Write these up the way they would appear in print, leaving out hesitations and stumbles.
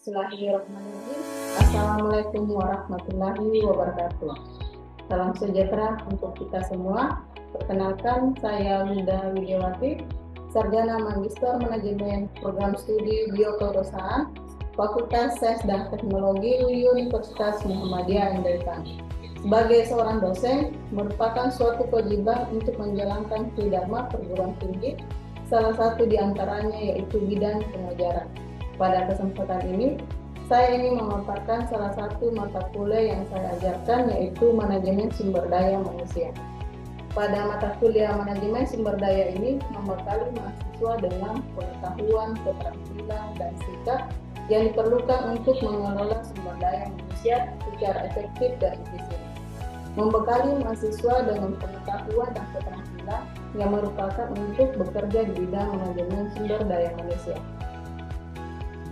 Bismillahirrahmanirrahim. Assalamualaikum warahmatullahi wabarakatuh. Salam sejahtera untuk kita semua. Perkenalkan, saya Winda Widiawati, Sarjana Magister Manajemen Program Studi Biokeperawatan, Fakultas Sains dan Teknologi Universitas Muhammadiyah Indrayani. Sebagai seorang dosen, merupakan suatu kewajiban untuk menjalankan tridharma perguruan tinggi, salah satu di antaranya yaitu bidang pengajaran. Pada kesempatan ini, saya ingin memaparkan salah satu mata kuliah yang saya ajarkan, yaitu Manajemen Sumber Daya Manusia. Pada mata kuliah Manajemen Sumber Daya ini, membekali mahasiswa dengan pengetahuan, keterampilan, dan sikap yang diperlukan untuk mengelola sumber daya manusia secara efektif dan efisien. Membekali mahasiswa dengan pengetahuan dan keterampilan yang merupakan untuk bekerja di bidang manajemen sumber daya manusia.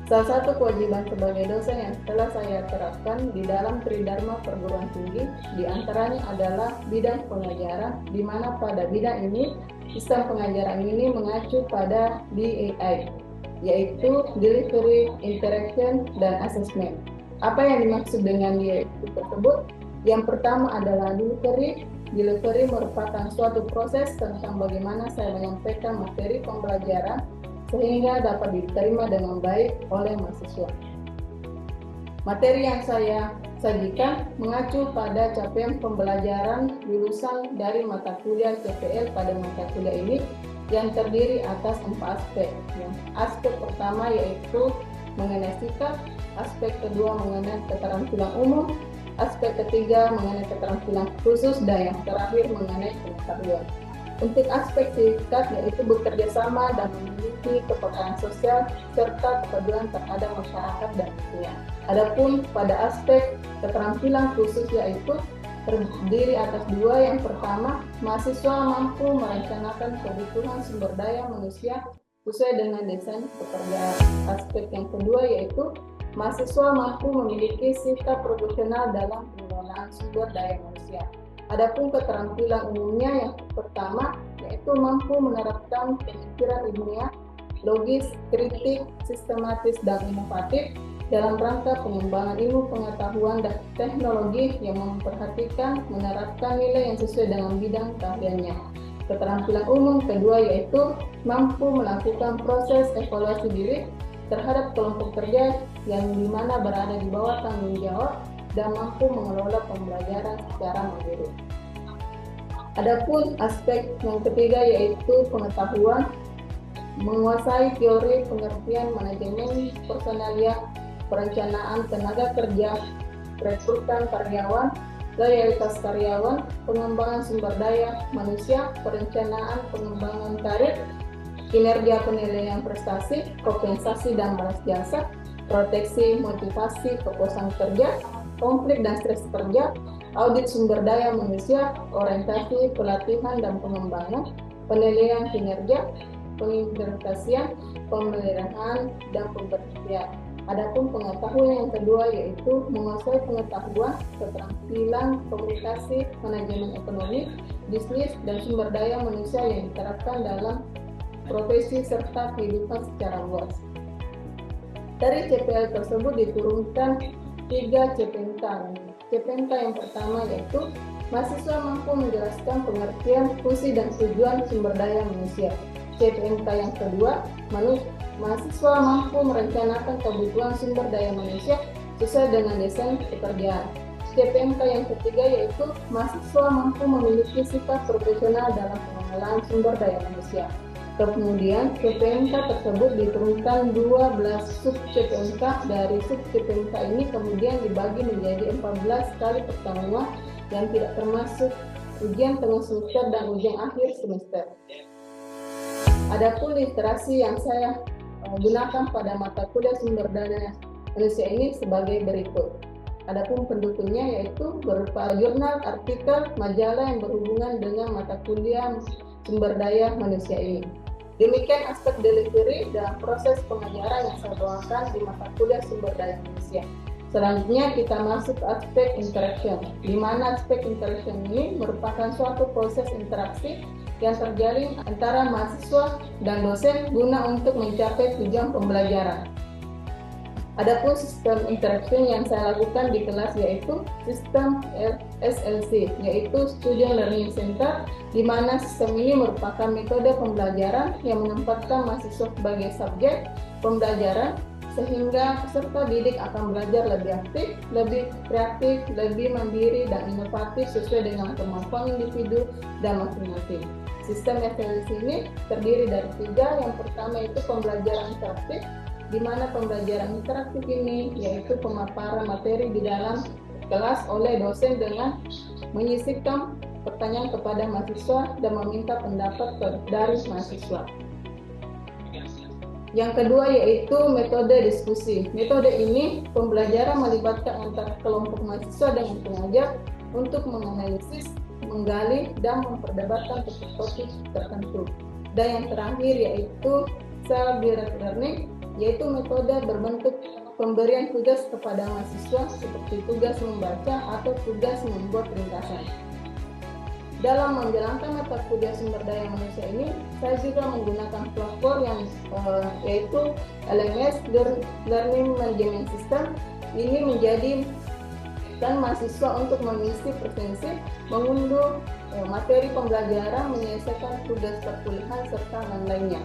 Salah satu kewajiban sebagai dosen yang telah saya terapkan di dalam tridharma perguruan tinggi diantaranya adalah bidang pengajaran, di mana pada bidang ini sistem pengajaran ini mengacu pada DAI, yaitu Delivery, Interaction, dan Assessment. Apa yang dimaksud dengan DAI tersebut? Yang pertama adalah delivery. Delivery merupakan suatu proses tentang bagaimana saya menyampaikan materi pembelajaran sehingga dapat diterima dengan baik oleh mahasiswa. Materi yang saya sajikan mengacu pada capaian pembelajaran lulusan dari mata kuliah CPL pada mata kuliah ini yang terdiri atas 4 aspek. Aspek pertama yaitu mengenai sikap, aspek kedua mengenai keterampilan umum, aspek ketiga mengenai keterampilan khusus, dan yang terakhir mengenai pengetahuan. Untuk aspek sikap yaitu bekerja sama dan memiliki kepekaan sosial serta kepedulian terhadap masyarakat dan lingkungan. Adapun pada aspek keterampilan khusus yaitu terdiri atas 2. Yang pertama, mahasiswa mampu merencanakan kebutuhan sumber daya manusia sesuai dengan desain pekerjaan. Aspek yang kedua yaitu mahasiswa mampu memiliki sikap profesional dalam pengelolaan sumber daya manusia. Adapun keterampilan umumnya yang pertama yaitu mampu menerapkan pemikiran ilmiah, logis, kritik, sistematis, dan inovatif dalam rangka pengembangan ilmu pengetahuan dan teknologi yang memperhatikan menerapkan nilai yang sesuai dengan bidang keahliannya. Keterampilan umum kedua yaitu mampu melakukan proses evaluasi diri terhadap kelompok kerja yang dimana berada di bawah tanggung jawab dan mampu mengelola pembelajaran secara mandiri. Adapun aspek yang ketiga yaitu pengetahuan, menguasai teori pengertian manajemen personalia, perencanaan tenaga kerja, rekrutan karyawan, loyalitas karyawan, pengembangan sumber daya manusia, perencanaan pengembangan karir, kinerja penilaian prestasi, kompensasi dan balas jasa, proteksi, motivasi, kepuasan kerja, konflik dan stres kerja, audit sumber daya manusia, orientasi, pelatihan dan pengembangan, penilaian kinerja, pengimplementasian, pemeliharaan, dan pemberhentian. Adapun pengetahuan yang kedua yaitu menguasai pengetahuan, keterampilan, komunikasi, manajemen ekonomi, bisnis, dan sumber daya manusia yang diterapkan dalam profesi serta kehidupan secara luas. Dari CPL tersebut diturunkan 3 CPNK. CPNK yang pertama yaitu mahasiswa mampu menjelaskan pengertian, fungsi, dan tujuan sumber daya manusia. CPNK yang kedua, mahasiswa mampu merencanakan kebutuhan sumber daya manusia sesuai dengan desain pekerjaan. CPNK yang ketiga yaitu mahasiswa mampu memiliki sifat profesional dalam pengelolaan sumber daya manusia. Kemudian CPNK tersebut diturunkan 12 sub CPNK. Dari sub CPNK ini kemudian dibagi menjadi 14 kali pertemuan yang tidak termasuk ujian tengah semester dan ujian akhir semester. Adapun literasi yang saya gunakan pada mata kuliah sumber daya manusia ini sebagai berikut. Adapun pendukungnya yaitu berupa jurnal, artikel, majalah yang berhubungan dengan mata kuliah sumber daya manusia ini. Demikian aspek delivery dan proses pengajaran yang saya bawakan di mata kuliah sumber daya manusia. Selanjutnya kita masuk ke aspek interaction, di mana aspek interaction ini merupakan suatu proses interaksi yang terjalin antara mahasiswa dan dosen guna untuk mencapai tujuan pembelajaran. Adapun sistem interaction yang saya lakukan di kelas yaitu sistem SLC, yaitu Student Learning Center, di mana sistem ini merupakan metode pembelajaran yang menempatkan mahasiswa sebagai subjek pembelajaran, sehingga peserta didik akan belajar lebih aktif, lebih kreatif, lebih mandiri, dan inovatif sesuai dengan kemampuan individu dan masing-masing. Sistem SLC ini terdiri dari 3. Yang pertama itu pembelajaran interaktif, di mana pembelajaran interaktif ini yaitu pemaparan materi di dalam kelas oleh dosen dengan menyisipkan pertanyaan kepada mahasiswa dan meminta pendapat dari mahasiswa. Yang kedua yaitu metode diskusi. Metode ini pembelajaran melibatkan antara kelompok mahasiswa dengan pengajar untuk menganalisis, menggali, dan memperdebatkan topik tertentu. Dan yang terakhir yaitu self-directed learning, yaitu metode berbentuk pemberian tugas kepada mahasiswa seperti tugas membaca atau tugas membuat ringkasan. Dalam menjalankan mata kuliah sumber daya manusia ini, saya juga menggunakan platform yang yaitu LMS Learning Management System. Ini menjadi dan mahasiswa untuk mengisi presensi, mengunduh materi pembelajaran, menyelesaikan tugas perkuliahan, serta lain-lainnya.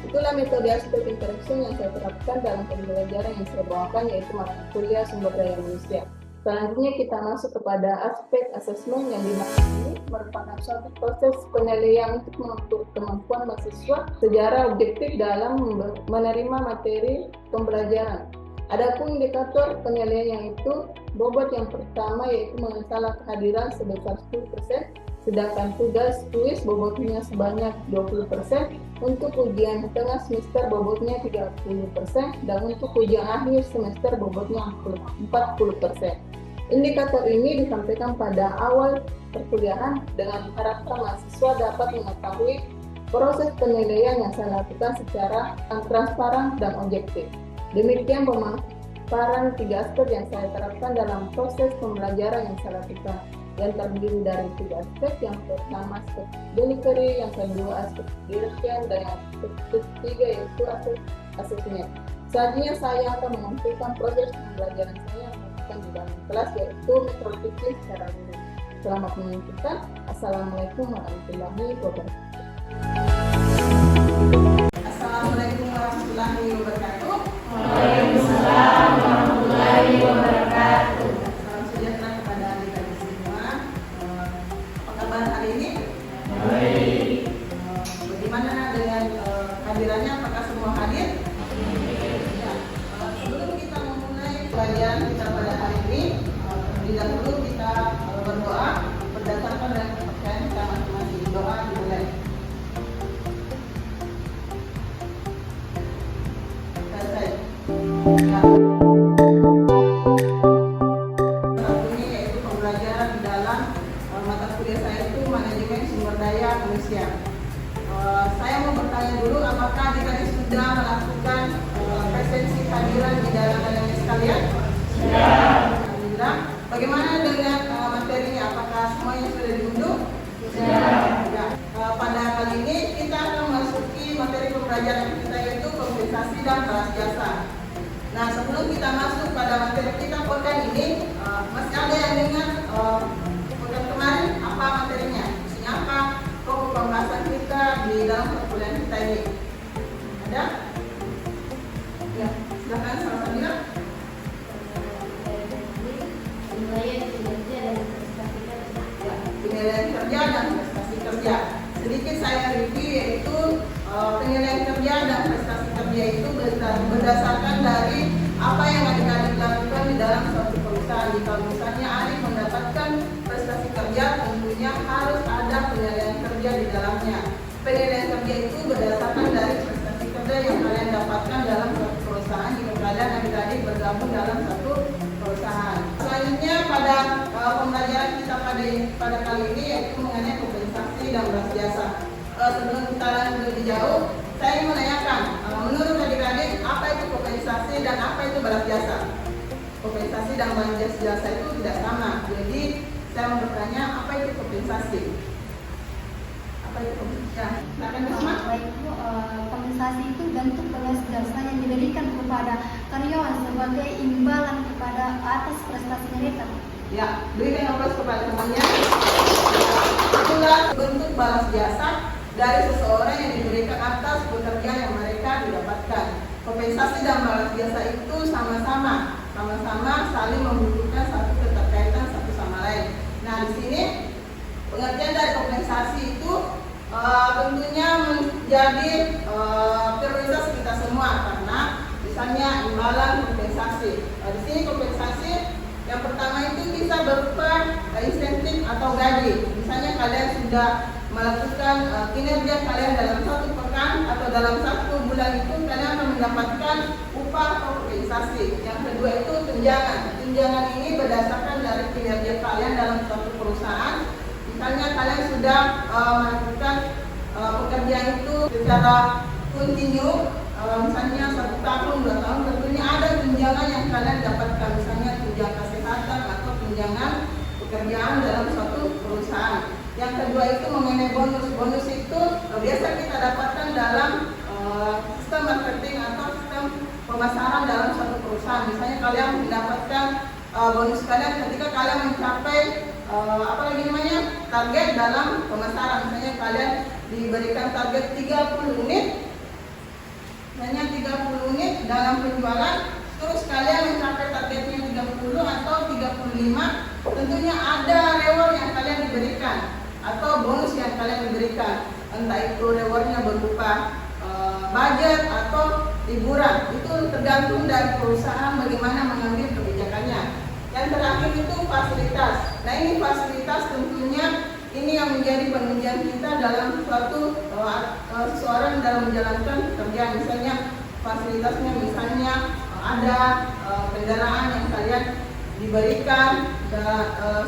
Itulah metode aspek interaction yang saya terapkan dalam pembelajaran yang saya bawakan, yaitu mata kuliah sumber daya manusia. Selanjutnya kita masuk kepada aspek asesmen, yang dimana ini merupakan suatu proses penilaian untuk mengukur kemampuan mahasiswa secara objektif dalam menerima materi pembelajaran. Adapun indikator penilaian yang itu, bobot yang pertama yaitu mengenal kehadiran sebesar 10%, sedangkan tugas kuis bobotnya sebanyak 20%, untuk ujian tengah semester bobotnya 30%, dan untuk ujian akhir semester bobotnya 40%. Indikator ini disampaikan pada awal perkuliahan dengan diharapkan mahasiswa dapat mengetahui proses penilaian yang saya lakukan secara transparan dan objektif. Demikian pemaparan 3 aspek yang saya terapkan dalam proses pembelajaran yang saya lakukan, yang terdiri dari 3 aspek. Yang pertama aspek delivery, yang kedua aspek direction, dan yang ketiga yaitu aspek assessment. Selanjutnya saya akan menyampaikan proses pembelajaran saya yang dilakukan di dalam kelas, yaitu metodologi secara umum. Selamat menyaksikan. Assalamualaikum warahmatullahi wabarakatuh. Assalamualaikum warahmatullahi wabarakatuh. Waalaikumsalam warahmatullahi wabarakatuh. Salam sejahtera kepada adik-adik semua. Apa kabar hari ini? Baik. Bagaimana dengan kehadirannya? Apakah semua hadir? Ya. Sebelum kita memulai pelajaran kita pada hari ini, terlebih dahulu kita berdoa berdasarkan dengan kepercayaan kita masing-masing. Doa dimulai. Ini yaitu pembelajaran di dalam mata kuliah saya itu manajemen sumber daya manusia. Saya mau bertanya dulu, apakah adik-adik sudah melakukan presensi kehadiran di dalam LMS sekalian? Sudah. Alhamdulillah. Bagaimana dengan materinya? Apakah semuanya sudah diunduh? Sudah. Ya. Pada kali ini kita akan memasuki materi pembelajaran kita, yaitu kompensasi dan balas jasa. Nah, sebelum kita masuk pada materi kita pekan ini, masih ada yang ingat pekan kemarin apa materinya? Isinya apa? Pokok pembahasan kita di dalam perkuliahan kita ini. Ada? Ya, silakan salah satunya. Ya, penilaian kerja dan prestasi kerja. Sedikit saya review, yaitu penilaian kerja dan prestasi kerja itu berdasarkan dari apa yang adik-adik lakukan di dalam suatu perusahaan. Jika misalnya adik mendapatkan prestasi kerja, tentunya harus ada penilaian kerja di dalamnya. Penilaian kerja itu berdasarkan dari prestasi kerja yang kalian dapatkan dalam suatu perusahaan jika kalian adik-adik bergabung dalam satu perusahaan. Selanjutnya pada pembelajaran kita pada kali ini yaitu mengenai kompensasi dan balas jasa. Sebelum kita lanjut lebih jauh, saya menanyakan, menurut adik-adik apa itu kompensasi dan apa itu balas jasa? Kompensasi dan balas jasa itu tidak sama. Jadi saya mau bertanya, apa itu kompensasi? Apa itu? Ya, silakan Risma. Baik Bu, kompensasi itu bentuk balas jasa yang diberikan kepada karyawan sebagai imbalan kepada atas prestasi mereka. Ya, berikan aplaus kepada temannya. Itulah bentuk balas jasa dari seseorang yang diberikan atas pekerjaan yang mereka didapatkan. Kompensasi dan balas jasa itu sama-sama saling membutuhkan satu keterkaitan satu sama lain. Nah, di sini pengertian dari kompensasi itu tentunya menjadi prioritas kita semua karena misalnya imbalan kompensasi. Di sini kompensasi yang pertama itu bisa berupa insentif atau gaji. Misalnya kalian sudah melakukan kinerja kalian dalam satu pekan atau dalam satu bulan itu kalian akan mendapatkan upah atau kompensasi. Yang kedua itu tunjangan. Tunjangan ini berdasarkan dari kinerja kalian dalam suatu perusahaan. Misalnya kalian sudah melakukan pekerjaan itu secara kontinu, misalnya 1 tahun, 2 tahun, tentunya ada tunjangan yang kalian dapatkan, misalnya tunjangan kesehatan atau tunjangan pekerjaan dalam suatu perusahaan. Yang kedua itu mengenai bonus. Bonus itu biasa kita dapatkan dalam sistem marketing atau sistem pemasaran dalam suatu perusahaan. Misalnya kalian mendapatkan bonus kalian ketika kalian mencapai target dalam pemasaran. Misalnya kalian diberikan target 30 unit, misalnya 30 unit dalam penjualan, terus kalian mencapai targetnya 30 atau 35, tentunya ada reward yang kalian diberikan atau bonus yang kalian diberikan, entah itu rewardnya berupa budget atau liburan. Itu tergantung dari perusahaan bagaimana mengambil kebijakannya. Yang terakhir itu fasilitas. Nah, ini fasilitas tentunya ini yang menjadi penunjang kita dalam suatu seseorang dalam menjalankan pekerjaan. Misalnya fasilitasnya, misalnya ada kendaraan yang kalian diberikan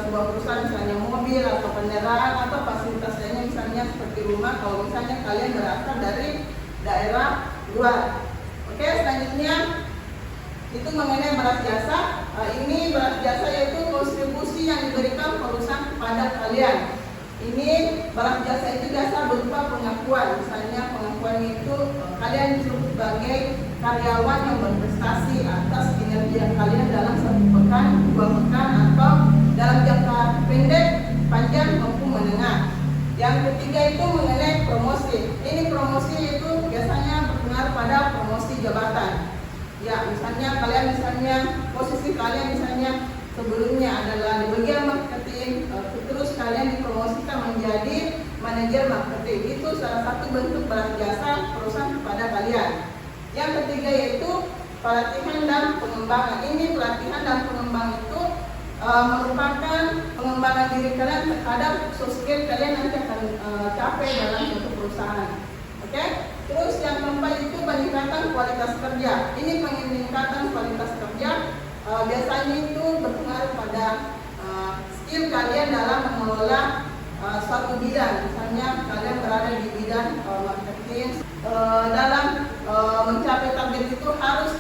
sebuah perusahaan, misalnya mobil atau kendaraan atau fasilitas lainnya, misalnya seperti rumah kalau misalnya kalian berasal dari daerah luar. Oke, selanjutnya itu mengenai balas jasa. Ini balas jasa yaitu kontribusi yang diberikan perusahaan kepada kalian. Ini balas jasa itu biasa berupa pengakuan. Misalnya pengakuan itu kalian disebut sebagai karyawan yang berprestasi atas kinerja kalian dalam 1 pekan, 2 pekan atau dalam jangka pendek, panjang maupun menengah. Yang ketiga itu mengenai promosi. Ini promosi itu biasanya berpengaruh pada promosi jabatan. Ya, misalnya kalian posisi kalian misalnya sebelumnya adalah di bagian marketing, terus kalian dipromosikan menjadi manajer marketing. Itu salah satu bentuk balas jasa perusahaan kepada kalian. Yang ketiga yaitu pelatihan dan pengembangan. Ini pelatihan dan pengembangan itu merupakan pengembangan diri kalian terhadap soft skill kalian nanti akan capai dalam suatu perusahaan. Oke? Terus yang keempat itu peningkatan kualitas kerja. Ini peningkatan kualitas kerja biasanya itu berpengaruh pada skill kalian dalam mengelola suatu bidang. Misalnya kalian berada di bidang marketing, dalam mencapai target itu harus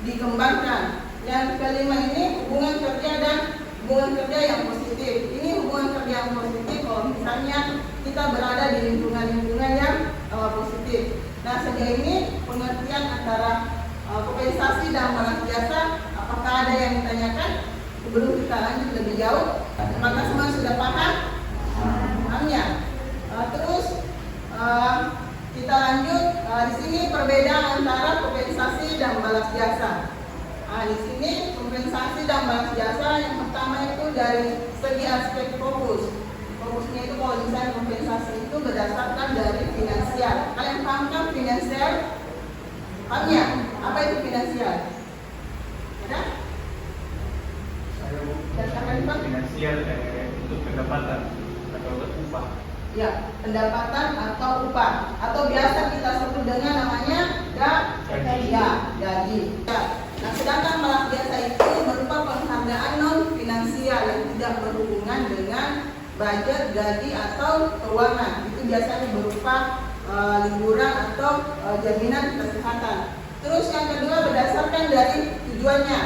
dikembangkan. Yang kelima ini hubungan kerja dan hubungan kerja yang positif. Ini hubungan kerja yang positif kalau misalnya kita berada di lingkungan-lingkungan yang positif. Nah, sejauh ini pengertian antara kompensasi dan balas jasa, apakah ada yang ditanyakan sebelum kita lanjut lebih jauh? Apakah semua sudah paham? Pahamnya. Terus kita lanjut. Di sini perbedaan antara kompensasi dan balas jasa. Di sini kompensasi dan balas jasa yang pertama itu dari segi aspek fokus. Fokusnya itu kalau misalnya kompensasi itu berdasarkan dari finansial. Kalian paham kan finansial? Pahamnya? Apa itu finansial? Ada? Finansial untuk pendapatan atau upah. Ya, pendapatan atau upah. Atau biasa kita sebut dengan namanya gaji. Gaji. Ya. Nah, sedangkan balas jasa itu berupa penghargaan non finansial yang tidak berhubungan dengan budget, gaji atau keuangan. Itu biasanya berupa liburan atau jaminan kesehatan. Terus yang kedua berdasarkan dari tujuannya.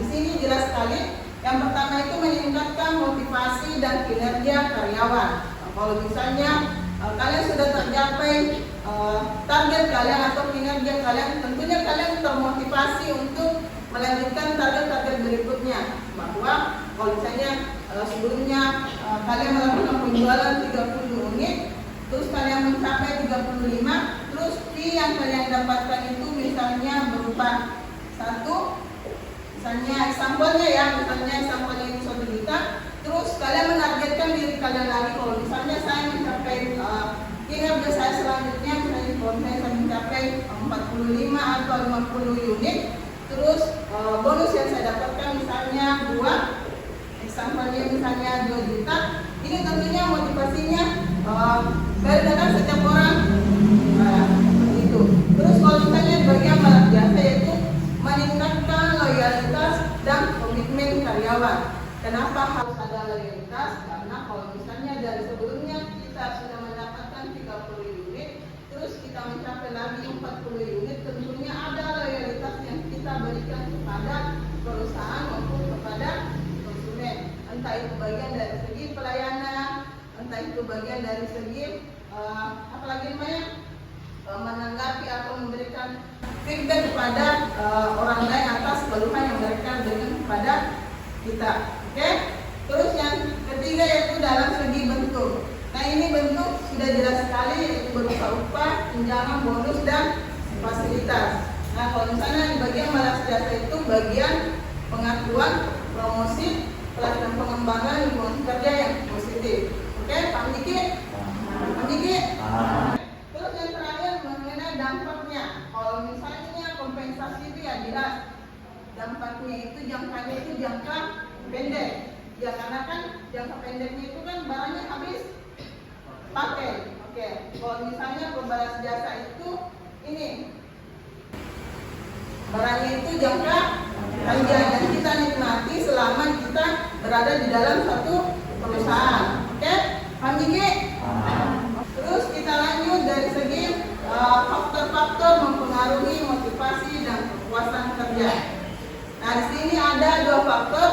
Di sini jelas sekali. Yang pertama itu meningkatkan motivasi dan kinerja karyawan. Kalau misalnya kalian sudah tercapai target kalian atau kinerja kalian, tentunya kalian termotivasi untuk melanjutkan target-target berikutnya. Bahwa kalau misalnya sebelumnya kalian melakukan penjualan 30 unit, terus kalian mencapai 35, terus fee yang kalian dapatkan itu misalnya berupa misalnya example-nya ini 1 juta, terus kalian menargetkan diri kalian lagi, kalau misalnya saya mencapai kinerja saya selanjutnya, misalnya kalau saya mencapai 45 atau 50 unit, terus bonus yang saya dapatkan misalnya 2, example-nya misalnya 2 juta, ini tentunya motivasinya kadang-kadang setiap orang itu. Terus kalau misalnya bagian balas jasa yaitu meningkatkan loyalitas dan komitmen karyawan. Kenapa harus ada loyalitas? Karena kalau misalnya dari sebelumnya kita sudah mendapatkan 30 unit, terus kita mencapai lagi 40 unit, tentunya ada loyalitas yang kita berikan kepada perusahaan maupun kepada konsumen. Entah itu bagian dari segi pelayanan, entah itu bagian dari segi apalagi namanya menanggapi atau memberikan feedback kepada orang lain atas keluhan yang mereka berikan kepada kita. Oke? Terus yang ketiga yaitu dalam segi bentuk. Nah, ini bentuk sudah jelas sekali, yaitu berupa upah, tunjangan, bonus dan fasilitas. Nah, kalau misalnya di bagian balas jasa itu bagian pengakuan, promosi, pelatihan pengembangan lingkungan kerja yang positif. Oke, Pak Niki? Pak Niki? Terus yang terakhir mengenai dampaknya. Kalau misalnya kompensasi itu ya jelas dampaknya itu jangkanya itu jangka pendek. Ya karena kan jangka pendeknya itu kan barangnya habis pakai. Oke, kalau misalnya pembalas jasa itu ini barangnya itu jangka panjang dan kita nikmati selama kita berada di dalam satu perusahaan. Oke, paham Gigi? Terus kita lanjut dari segi faktor-faktor mempengaruhi motivasi dan kepuasan kerja. Nah, di sini ada 2 faktor,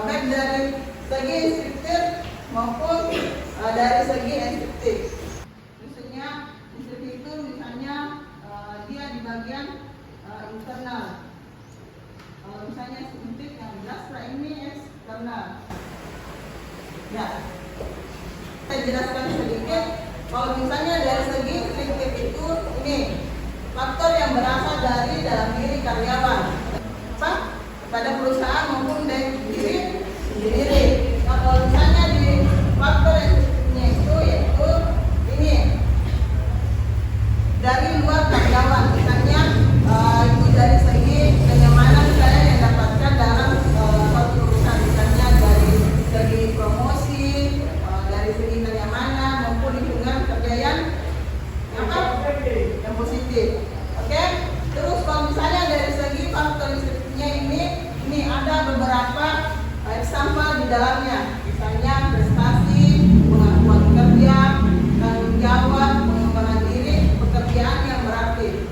baik dari segi instruktif maupun dari segi instruktif. Maksudnya instruktif itu misalnya dia di bagian internal. Kalau misalnya instruktif yang jelas ini eksternal. Ya, saya jelaskan sedikit. Kalau misalnya dari segi instruktif itu ini faktor yang berasal dari dalam diri karyawan, pada perusahaan maupun dari diri sendiri. Nah, kalau misalnya di faktor instruktifnya itu yaitu ini dari luar karyawan, misalnya itu dari segi kenyamanan kalian yang dapatkan dalam suatu perusahaan, misalnya dari segi promosi, dari segi kenyamanan maupun lingkungan kerja yang positif. Oke? Terus kalau misalnya dari segi faktor instruktifnya ini ada beberapa example di dalamnya, misalnya prestasi, pengakuan kerja, tanggung jawab, pengembangan diri, pekerjaan yang berarti.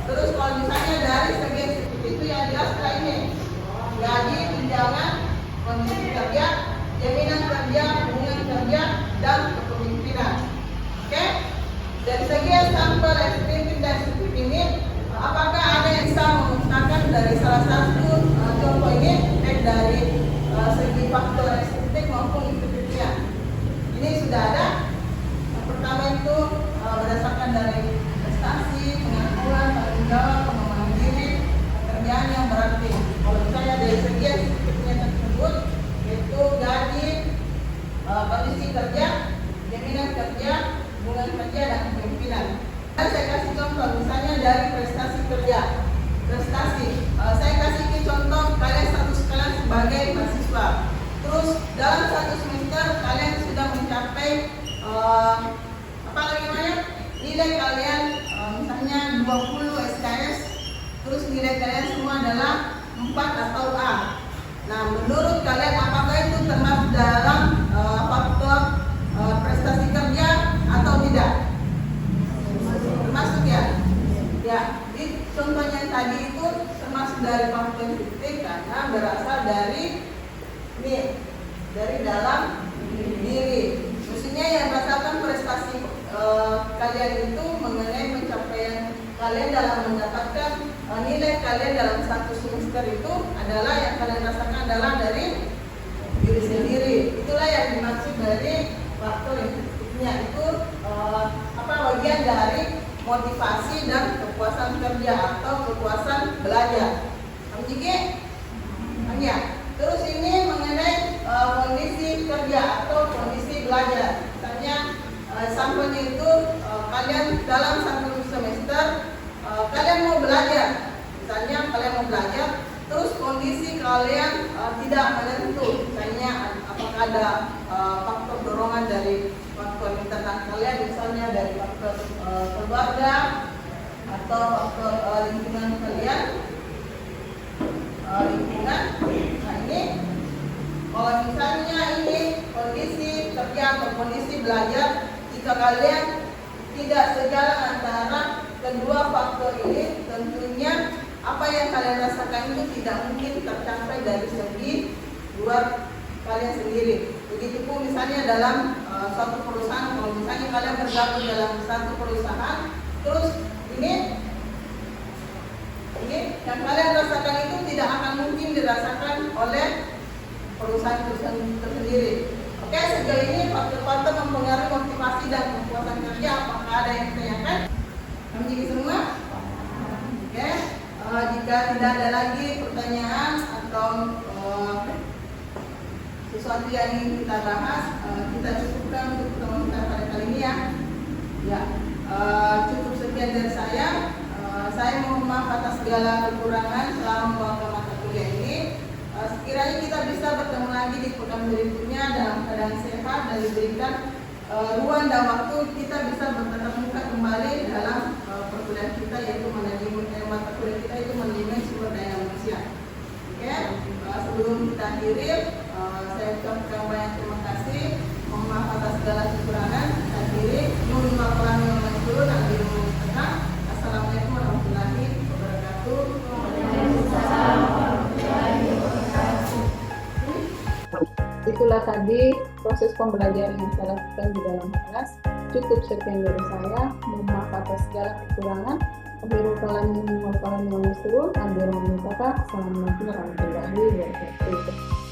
Terus kalau misalnya dari segi instruktif itu yang jelas kayak ini, gaji, tunjangan, kondisi kerja, jaminan kerja, hubungan kerja, dan kepemimpinan. Oke? Dari segi sampel instruktif dan instruktif ini, apakah ada yang bisa menggunakan dari salah satu contoh ini, baik dari segi faktor instruktif maupun instruktifnya? Ini sudah ada. Yang pertama itu berdasarkan dari prestasi, pengakuan, tanggung jawab, pengembangan diri, pekerjaan yang berarti. Kalau misalnya dari segi instruktifnya tersebut, yaitu gaji, kondisi kerja, jaminan kerja, hubungan kerja, dan kepemimpinan. Saya kasih contoh misalnya dari prestasi kerja. Prestasi, saya kasih contoh kalian status kalian sebagai mahasiswa. Terus dalam 1 semester kalian sudah mencapai nilai kalian misalnya 20 SKS. Terus nilai kalian semua adalah 4 atau A. Nah, menurut kalian apakah itu termasuk dalam faktor prestasi kerja atau tidak? Termasuk ya? Ya, di contohnya tadi itu termasuk dari faktor instruktif karena berasal dari dalam diri. Maksudnya yang berdasarkan prestasi kalian itu mengenai pencapaian kalian dalam mendapatkan nilai kalian dalam satu semester itu adalah yang kalian rasakan adalah dari diri sendiri. Itulah yang dimaksud dari faktor insentifnya itu bagian dari motivasi dan kepuasan kerja atau kepuasan belajar. Hanya. Terus ini mengenai kondisi kerja atau kondisi belajar. Misalnya sampelnya itu kalian dalam satu semester kalian mau belajar. Misalnya kalian mau belajar, terus kondisi kalian tidak menentu. Misalnya apakah ada faktor dorongan dari faktor internal kalian, misalnya dari faktor keluarga atau faktor lingkungan kalian. Nah ini kalau misalnya ini kondisi kerja atau kondisi belajar, jika kalian tidak sejalan antara kedua faktor ini, tentunya apa yang kalian rasakan itu tidak mungkin tercapai dari segi luar kalian sendiri. Begitupun misalnya dalam suatu perusahaan, kalau misalnya kalian bergabung dalam satu perusahaan, terus ini yang kalian rasakan itu tidak akan mungkin dirasakan oleh perusahaan tersendiri. Oke, sejauh ini faktor-faktor mempengaruhi motivasi dan kepuasan kerja. Apakah ada yang ditanyakan? Kami semua? Oke, jika tidak ada lagi pertanyaan atau sesuatu yang ingin kita bahas, kita cukupkan untuk pertemuan kita pada kali ini ya. Cukup sekian dari saya. Saya mohon maaf atas segala kekurangan selama membawakan mata kuliah ini. Sekiranya kita bisa bertemu lagi di pekan berikutnya dalam keadaan sehat dan diberikan ruang dan waktu, kita bisa bertatap muka kembali dalam perkuliahan kita, yaitu mata kuliah kita itu manajemen sumber daya manusia. Oke, sebelum kita akhiri, saya ucapkan banyak terima kasih. Mohon maaf atas segala kekurangan. Kita akhiri. Mohon maaf yang masyhur dan dirumah tengah. Assalamualaikum warahmatullahi wabarakatuh. Itulah tadi proses pembelajaran yang saya lakukan di dalam kelas. Cukup sekian dari saya. Mohon maaf atas segala kekurangan. Akhirul kalam minni wal kalam minal muslimin. Assalamualaikum warahmatullahi wabarakatuh.